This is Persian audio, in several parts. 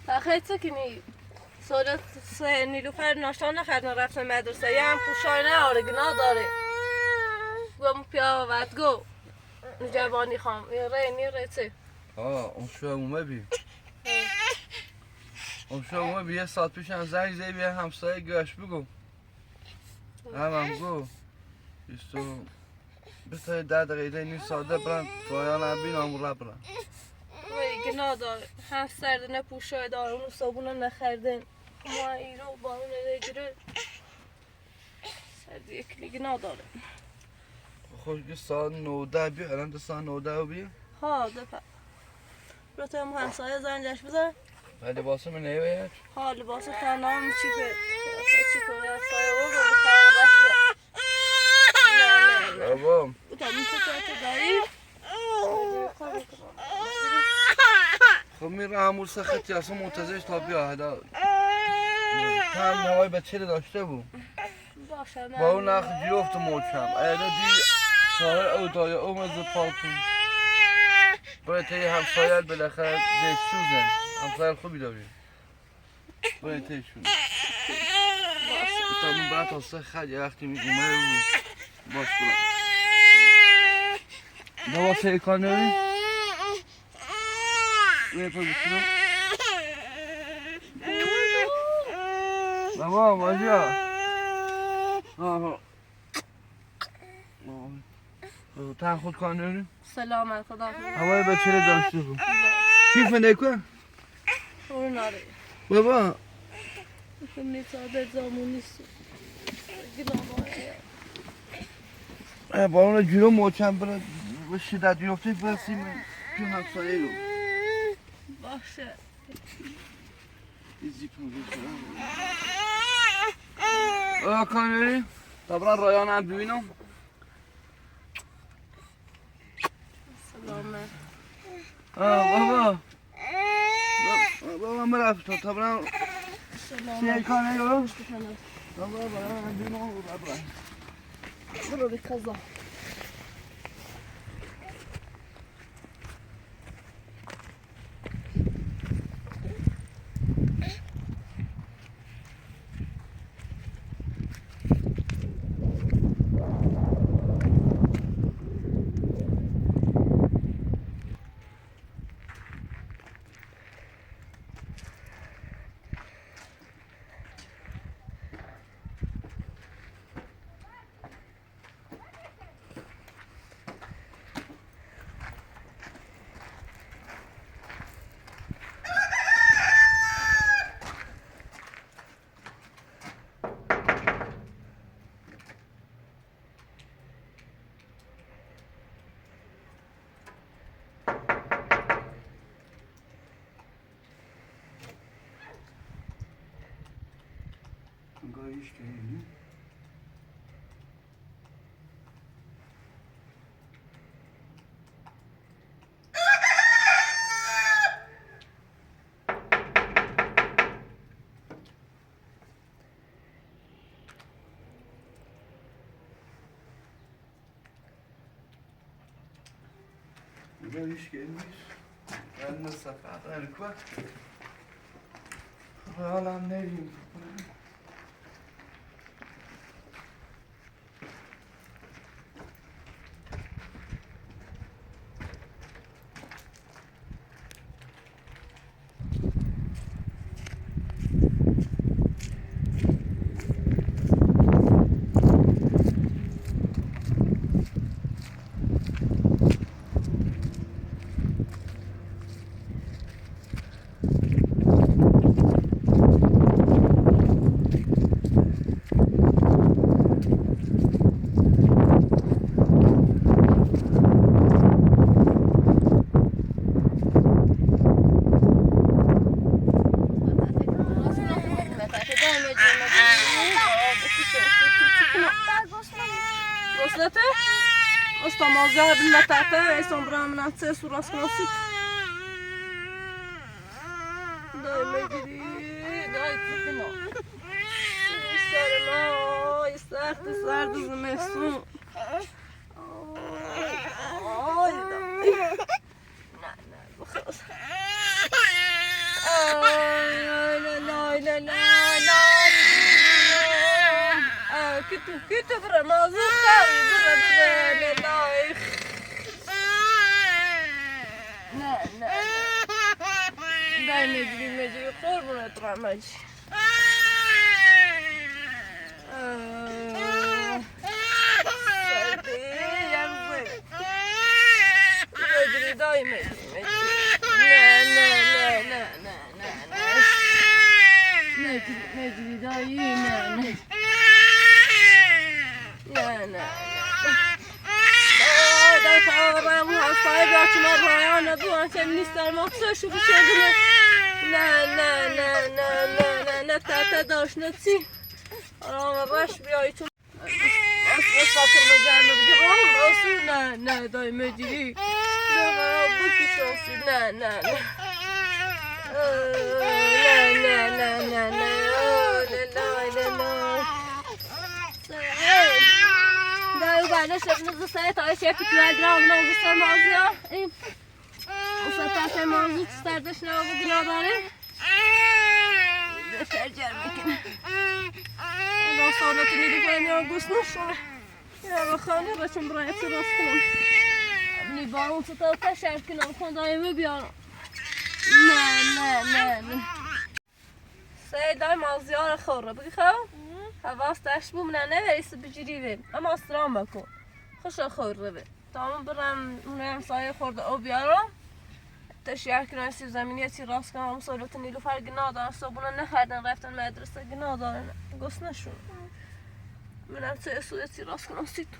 تخیل کنی سالت سه نیلوفر ناشتان نخردن رفتن مدرسه یه هم پوشای نه گناه داره گم پیا ودگو جوانی خام ره چه اون شو اومه بی اون شو اومه بی یه ساعت پیش هم زنگ زی بیا همسایه گوش بگو هم گو بیستو بسای 10 دقیقه نیم ساعته برن پایان هم بین همون را برن وای گناه داره هم سرده نه پوشای داره اونو صابونه نخردن ما ایرو با اون نگیره سردی یکی گناه داره خوش که ساعت 19 بیا الان ساعت 19 بیا ها دفع برای هم همسایه زنجش بزن لباسم نیوید ها لباس تنام چی کنه همسایه و رو بخواه نه بابا بودم این تو داری خب میره همون سختی اصلا منتظرش تا بیا هدا هم نوای بچه داشته بود باشه با اون نخ جفت موچم ایده دی شاهر او دای او مزد پالتون باید تایی همسایت بالاخره دیش سوزن همسایت خوبی داری باید تایی شون بطمون باید تاسه خد یه وقتی اومه رو باش برم دوا سیکار نمی؟ باید پا بکنم بابا ماجا تن خود کار نمی؟ سلامت خدا هوای بچه رو داشته بود چی فنده کن؟ اون ناره بابا کم نیست عادت زامون نیست با اون جلو موچم برد به شدت بیفته برسیم تو همسایه رو باشه ایزی پنگه شدم کار نمی؟ طبعا رایان هم ببینم سلامت بابا بابا من رفتم طبعا سیه کار نگرم بابا هم ببینم برو به کذا گاهیش کنیم گاهیش کنیم ben de sefer erkek Halam ne diyeyim? Goslete? Ostamo zahabin na tata e sombram na tse suras knosit. Daj megiri, daj tukino. Sarma, sardı zmesun. Ay, ay. Na, bu خلاص. تو برا نازو خواهی برا لالای نه دای مجری قربونت رمجی مجری دای مجری نه مجری دایی نه دای فاقم هستای بچه رایانه بیان که نیستر مقصدشو بچه نه تاتا داشت نتی آرام باش بیایی تو بس فکر مجرمه بگه نه دای مجری نه بکی شاسی نه دای بعد شب نزد تا شب تو درام نزد سر مازیا این وسط مازی سردش نه بگنا داره دفتر جمع میکنه راستانه تو میدی کنم یا گوش نشونه یا بخانه بچم برای چی راست کنم ابنی با اون ستا تشر کنم خواندایمه بیارم نه سه دای مازیار خوره بگی خواه حواست داشت بومنه نوریسه بجیری بیم اما استرام بکن خوش خوره بیم تا من برم اونم سایه خورده او بیارم تشیار کنم سیب زمینی چی راست کنم مسئولت نیلوفر گناه دارن صبحونه نخردن رفتن مدرسه گناه دارن گست نشون منم چه اصوله چی راست کنم سیتون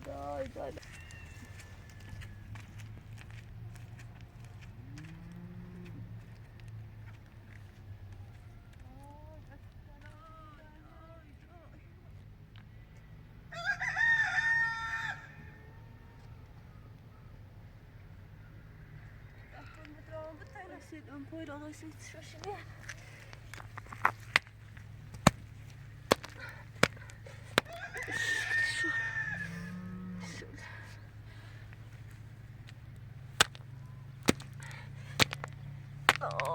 دای اون پای آقای سیت شاشنه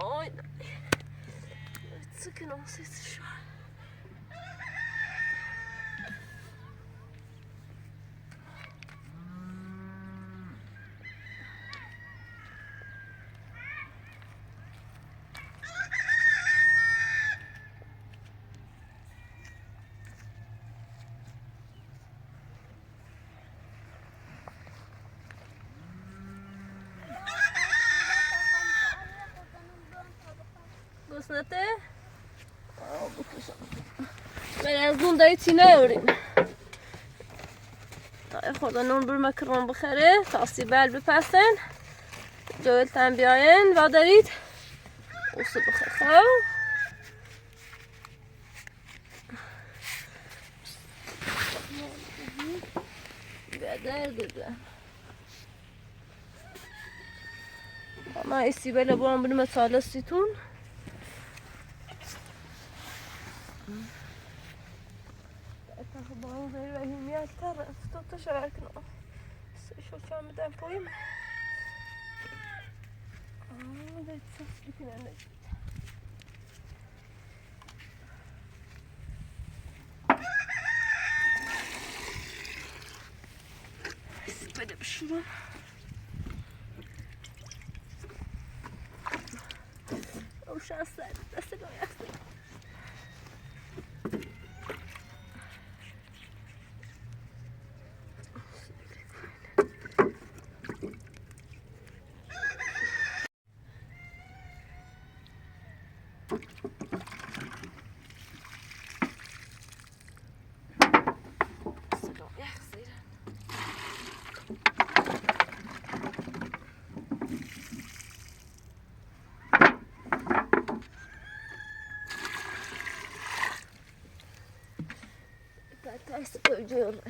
آی سکن اون سیت شو گسنته من از اون دایی چی نیاریم تا خورده نون بر مکرون بخره تاسی بل بپسن جویلتن بیاین و دارید اوسو بخیر خواه بیادر دیدم اما ایسی بله برام بریم سالستیتون باید زیر وحیمیت تر افتاد شرک کنم سیشو چند بدم پاییم باید سفت بکنم نجید بده بشورم او شخص دست لایختی ترس بجور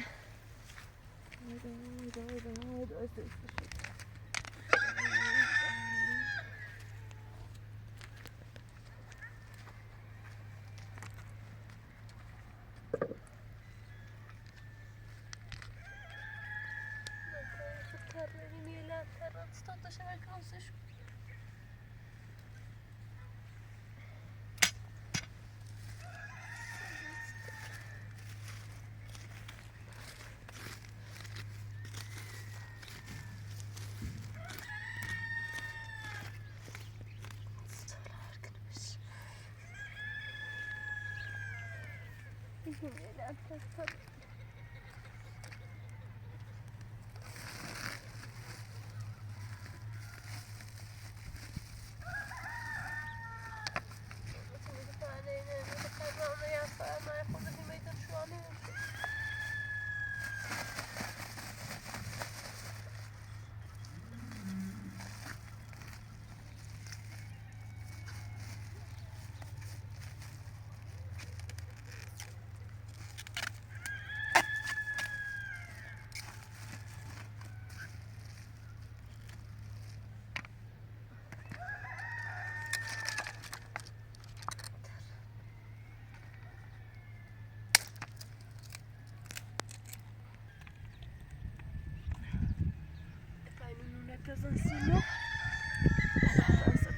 Doesn't see no.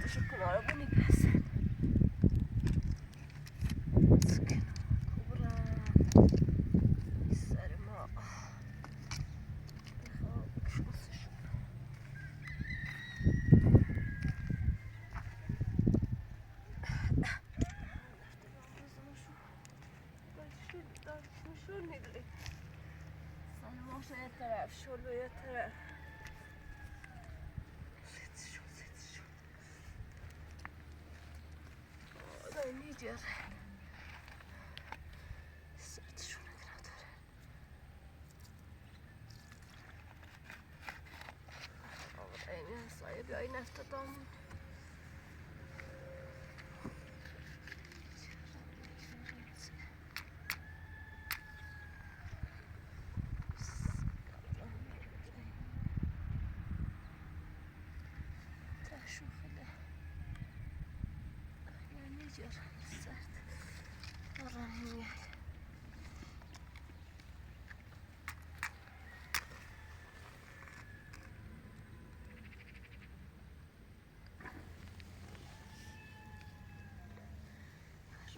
Să cunoară bunica asta. Cobra. Sarma. شو ندري. صار مش يتعرف شو له يتعرف. Niger. Sırtı şuna kadar. Olur aynı sahibi aynı haftadan.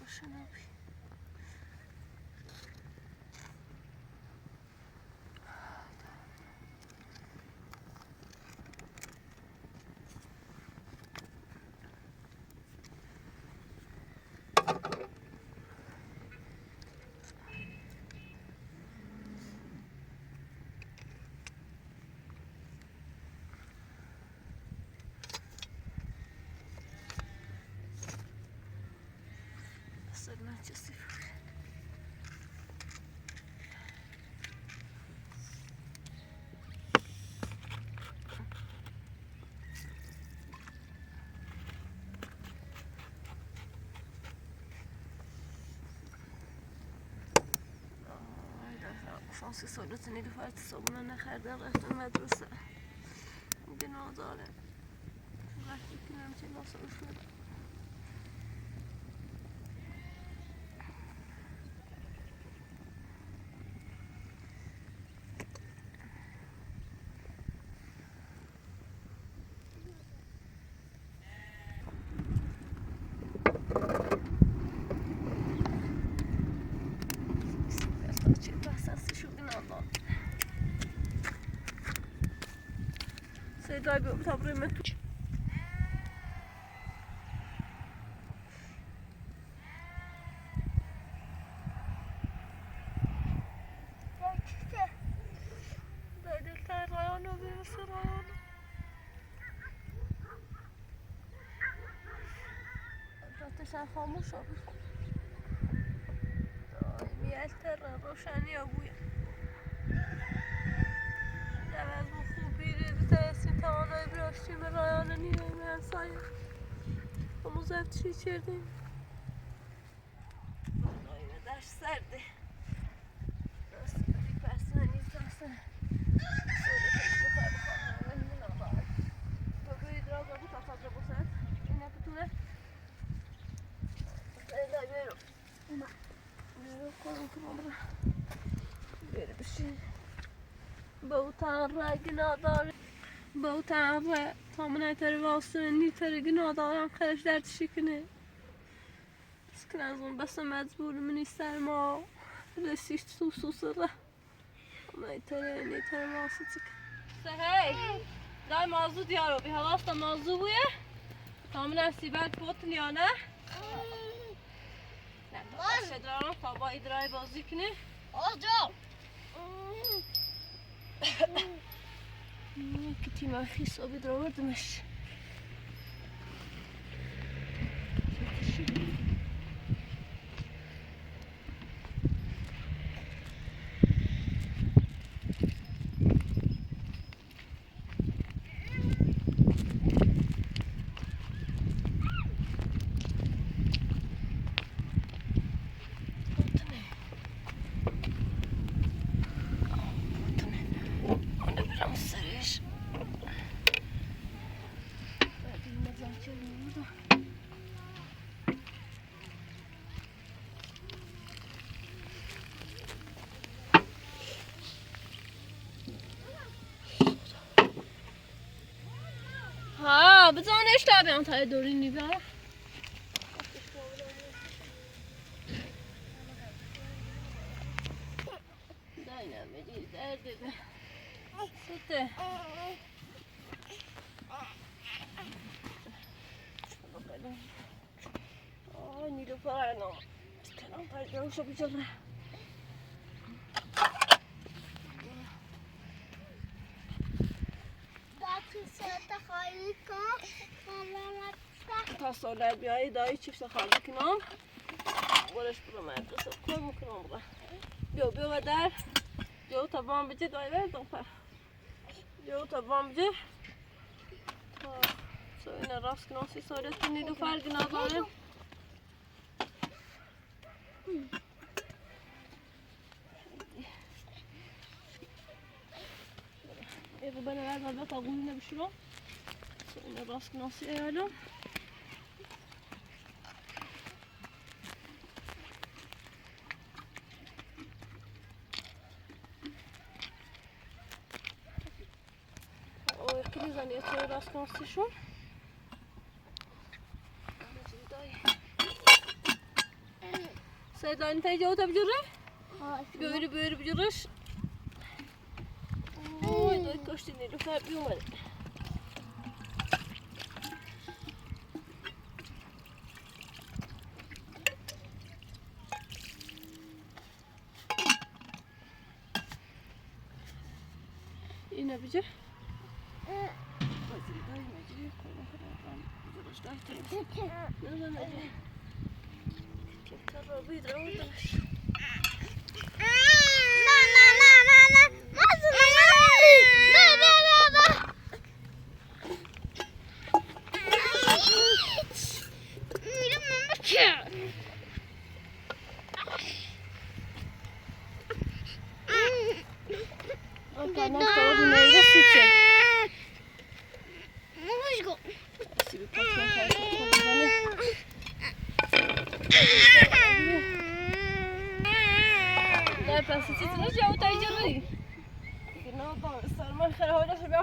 Şuna bir. Nasıl sıfır. شانسی سالت نیلوفر صابونه نخریدم رفتم مدرسه گناه داره وقتی که همچه ناسالش شد صدای به تبریم تو دلتر رایانو بیرسه رایانو راتشن خاموش ها بود دائمی التر روشنی ها بوید از bu خوبی بترسیم توانایی براشتیم رایانه نیاییم همسایه همون زفتشی کردیم نایمه درش سرده راست کاری پرسنه نیست اصلا سوله کشی بخواه بخواه و این نابار تو بید را بابو تا فضل بسد اینه بتونه ایلا بیرو بیرو کنم که مامرا بیرو بشین بوتان را گناه داره بوتان را تا منه تر واسه نی تر گناه دارم خیرش دردشی کنه سکن از اون بس مجبور منی سرما رسیش تو سوسه را نی تر واسه چکن سهی دای موضوع دیارو بی حواستا موضوع بویه تا منه سیبت بوتن یا نه؟ نه شدرانم تا با ایدرای بازی کنی آجا که تیم حسابی در آوردمش ها بزنش تا بیان تا دوری نیبه داینم بگیر درد ده سوته آه نیلوفر الان کنم پرده بجره تا سالت بیایی دایی چیپس خالی کنم برش برو مدرسه کار میکنم برو بیا و در بیا تا بام بجه دایی بردم پر بیا تا بام بجه تا سو اینه راست کنم 30 سالت نیلوفر گناه دارم ایگو بنا ورد و تا قولی نبشورم سو اینه راست کنم 30 ایالم کلیزانی از توی راست کنستشون سیدانی تایی جاو تا بجره؟ بیاری بجرش اوی دایی کاشتی نیلوفر بیومده اینه بجه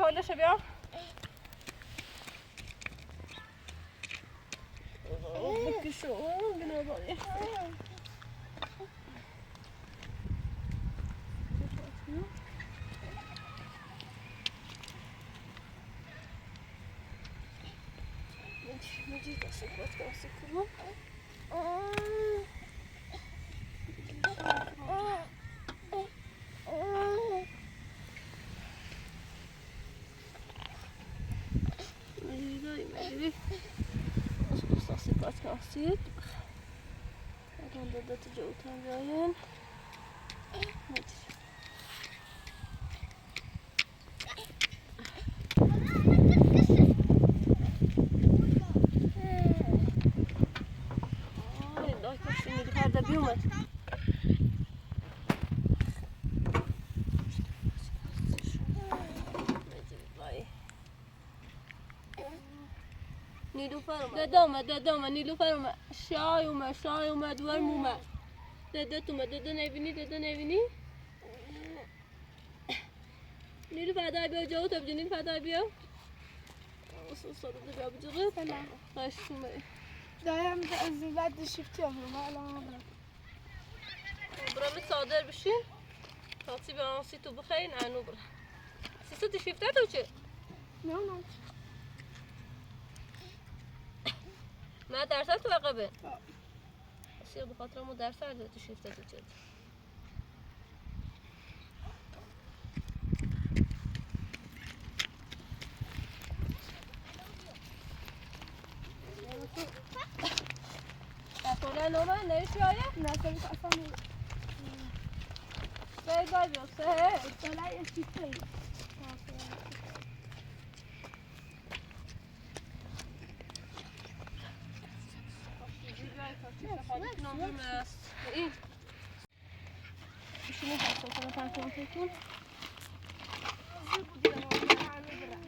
حالش بیا بکشو گناه داری مجید دسته باید کنسته کنم مجیدی دسته باید کنسید اگرم دادت جوتن بیاین مجید بیومد نیلوفر اومد دادم نیلوفر اومد شای اومد ورم اومد دادت اومد دادا نبینی نیلوفر دای بیا جاو تا بجا نیلوفر دای بیا اصلا بیا بجا خواهش اومد دایم از بعد شیفتی هم الان برام صادر بشین تاکسی به آنسی تو بخیر نانو برا سیستو تشیفته تو چه؟ نه ما درست تو عقبه سیاه بخاطر مو در سر دادی شیفته دو چد اصلا نومن نیشی آیا؟ نه سری که اصلا نیست سه گای بیام سه ساله یه شیفته ای این ایشونی هست کنم پنکون فکرون زیر بودی رو همه برم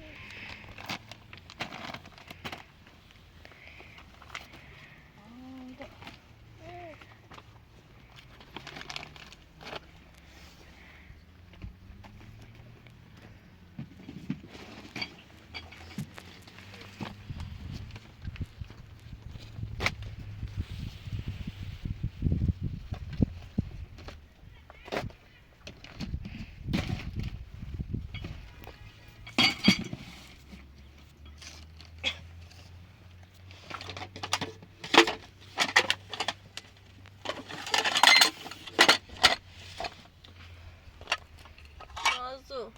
نازو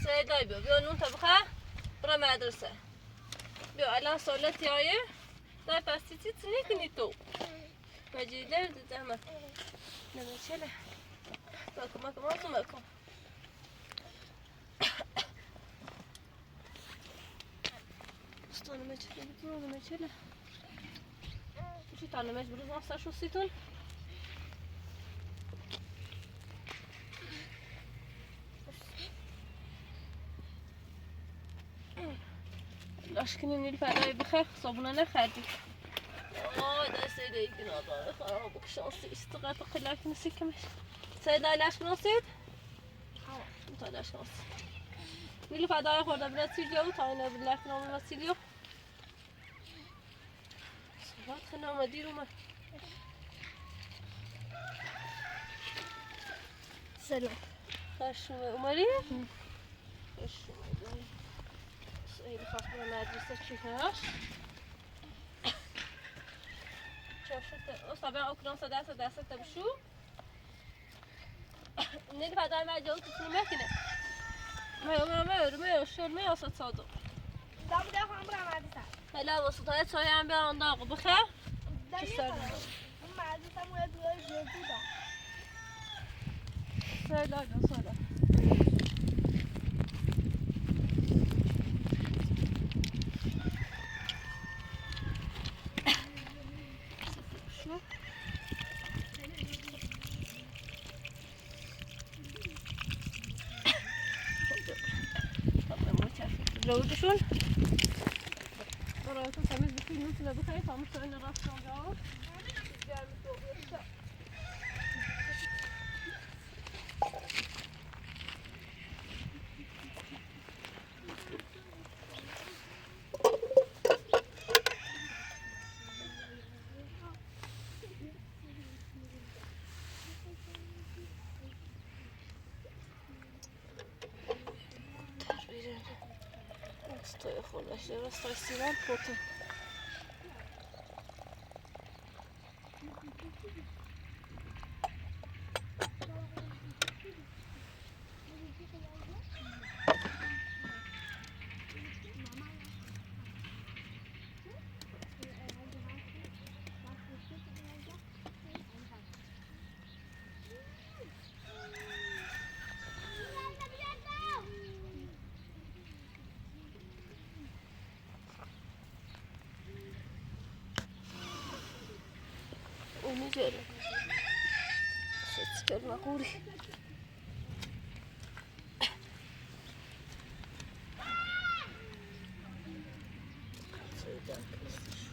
سه دای بیا نون تا بخواه برا مدرسه بیا الان سالتی آیه در پستی چیت نکنی تو مجیده دیده همه نمیچله مکم آزو مکم استانه مچله بیتون نمیچله چی تانه مچ بروز نفسه شو سیتون لاشکنی نیل فدای بخیر صابونه نخردی آه دسته دیگه ناداره خراب بکشانسی استقاط قلق نسی کمش سید لاشک نسید تا لاشک نسی نیل فدای خورده برد سیلیو تا اینه بلک نام سیلیو صحبت خیلی آمدی رو من سلام خشم اومدی؟ خشم اومدی سهیل خواست برای مدرسه چی هست؟ چاشته اصلا اکنون دست بشو نیل فدای من جاو تیتونی مکنه ما شور می آسد صادق دام ده هم برم مدرسه هلا وسطای چای هم بیار آن داغ بخیر دام سر اون مدرسه موید روی جدو دا سلا جان سلا شو جودشون برای تو تمیز بکنی نوتونه بخوایی تاموش تا این راست آنجا گرمی تو بیشتر Stoję chłodna się roztraciłam potem. Umidzieli. Wszystkie na góry. Co i tak jesteś?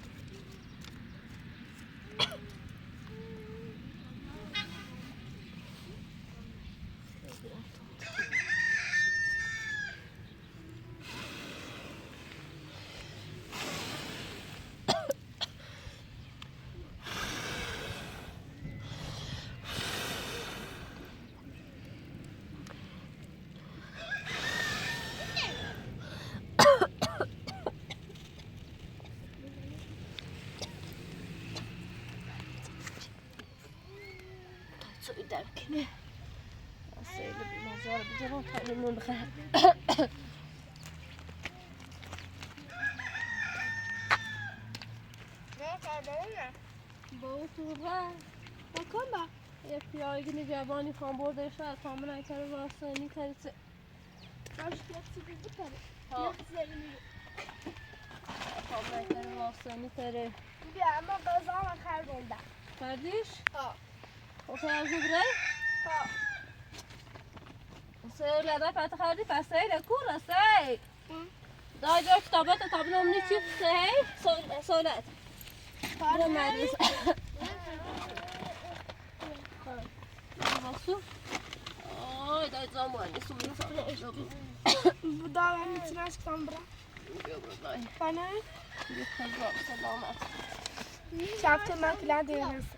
صابون بخرم. با او تو رفت بکن با یه پیاگین جوانی خان برده شاید کاملا کرده واسه ترسه باش یه چیزی بکنه ها یه زیرینی کاملا کرده واسه تره بیا اما غذا هم خردوندم کردیش؟ ها خب تو از بره؟ ها سه لده پت خردی پس سیره کور سی دای جا کتابت تا بنام چی سی سولت برو مدرسه باسو آی دای زمانی سولت دارم میتونم کتام برم بیا برو دای بانه بیا خزا سلامت شبت من فیلن دیگه هست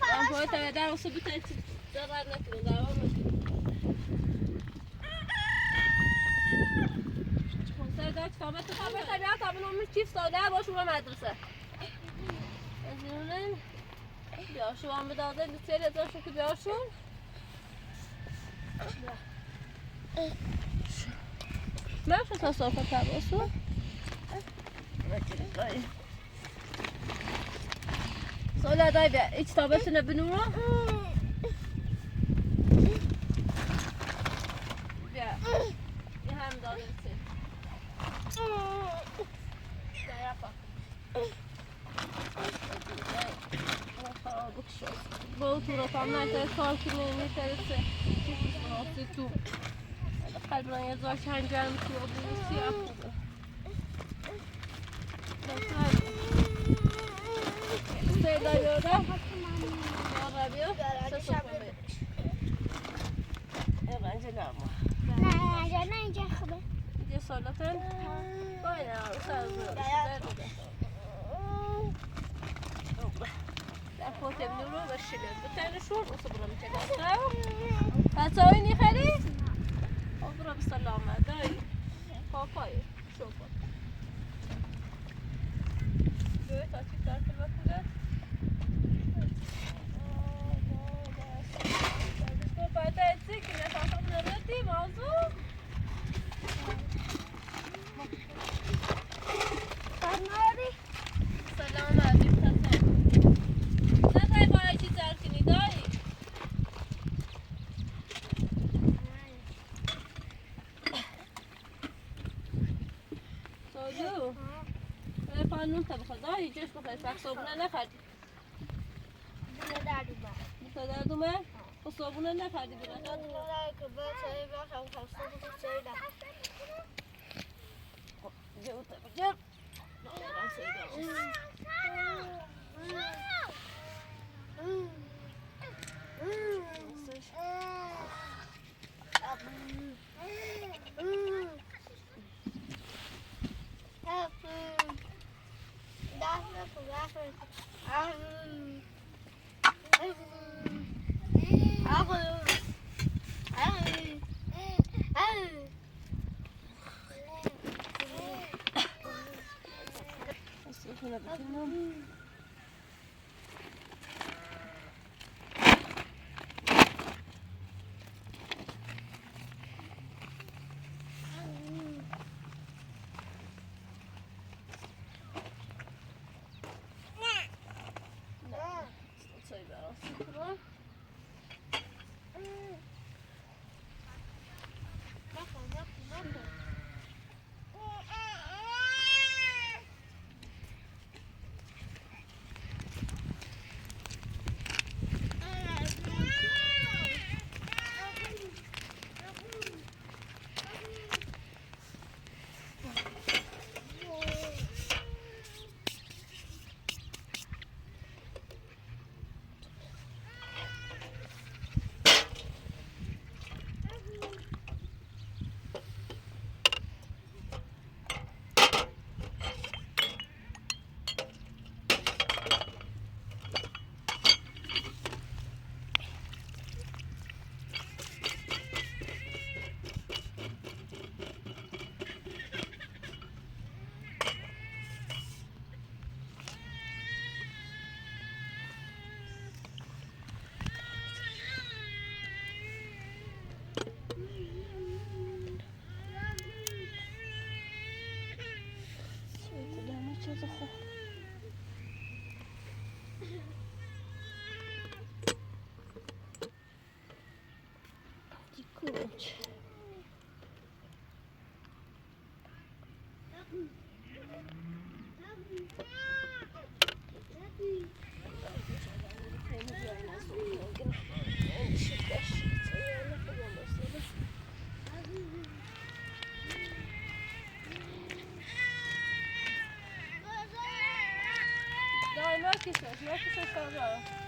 من باید تا در واسه بتایی زرد نکنم دوام نکنم سر دار کتابت تو بهتر بیا تا بنام چیف ساله باش برو مدرسه از اینون بیا شو هم بداده لطفی ازاشون که بیاشون من شو تا صافت تر باسو ساله دای بیا ایچ تابتونه بنورو بیا یه هم داده بسید بیا پا با تو رو فهم نکرد کار کنه میترسه چیزی سناسی تو قلب را یه زاش هنجرم تو و بروسی خوبه سه داری رو یا بیا سه صفحه بیر رنج نما نه اینجا خوبه اینجا سالتن باید سر درده در پوت ابنو رو بشیلیم بترشون و صبرا میتگستم پسایی نیخری؟ برو بسلامه دایی پاپایی شوفا دوی تا چی ترکل بکنه تو باید ایسی که نفاسم نردی موضوع فرناری سلامه بیم تسا ندای باید چی ترکنی دایی سالو پانون تا بخواد دایی جوش بخواد فقط صابونه نخردی دیگه دردی با بخواد درد اومد خب صابونه نخردی برن دردی نداره که به سری باشم خسته بکنم سری دارم جو تا بجر دارم سری دارم شونه بکنم سوی برام سکرم Chodź. Daj, mjölk i skördar.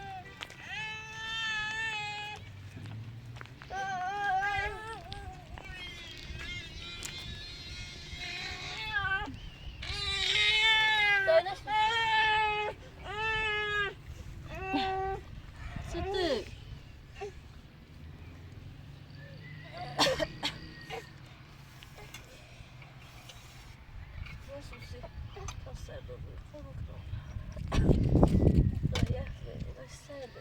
Co ty? Jezusie, to sebe wypomknął. Daj, ja daj sebe.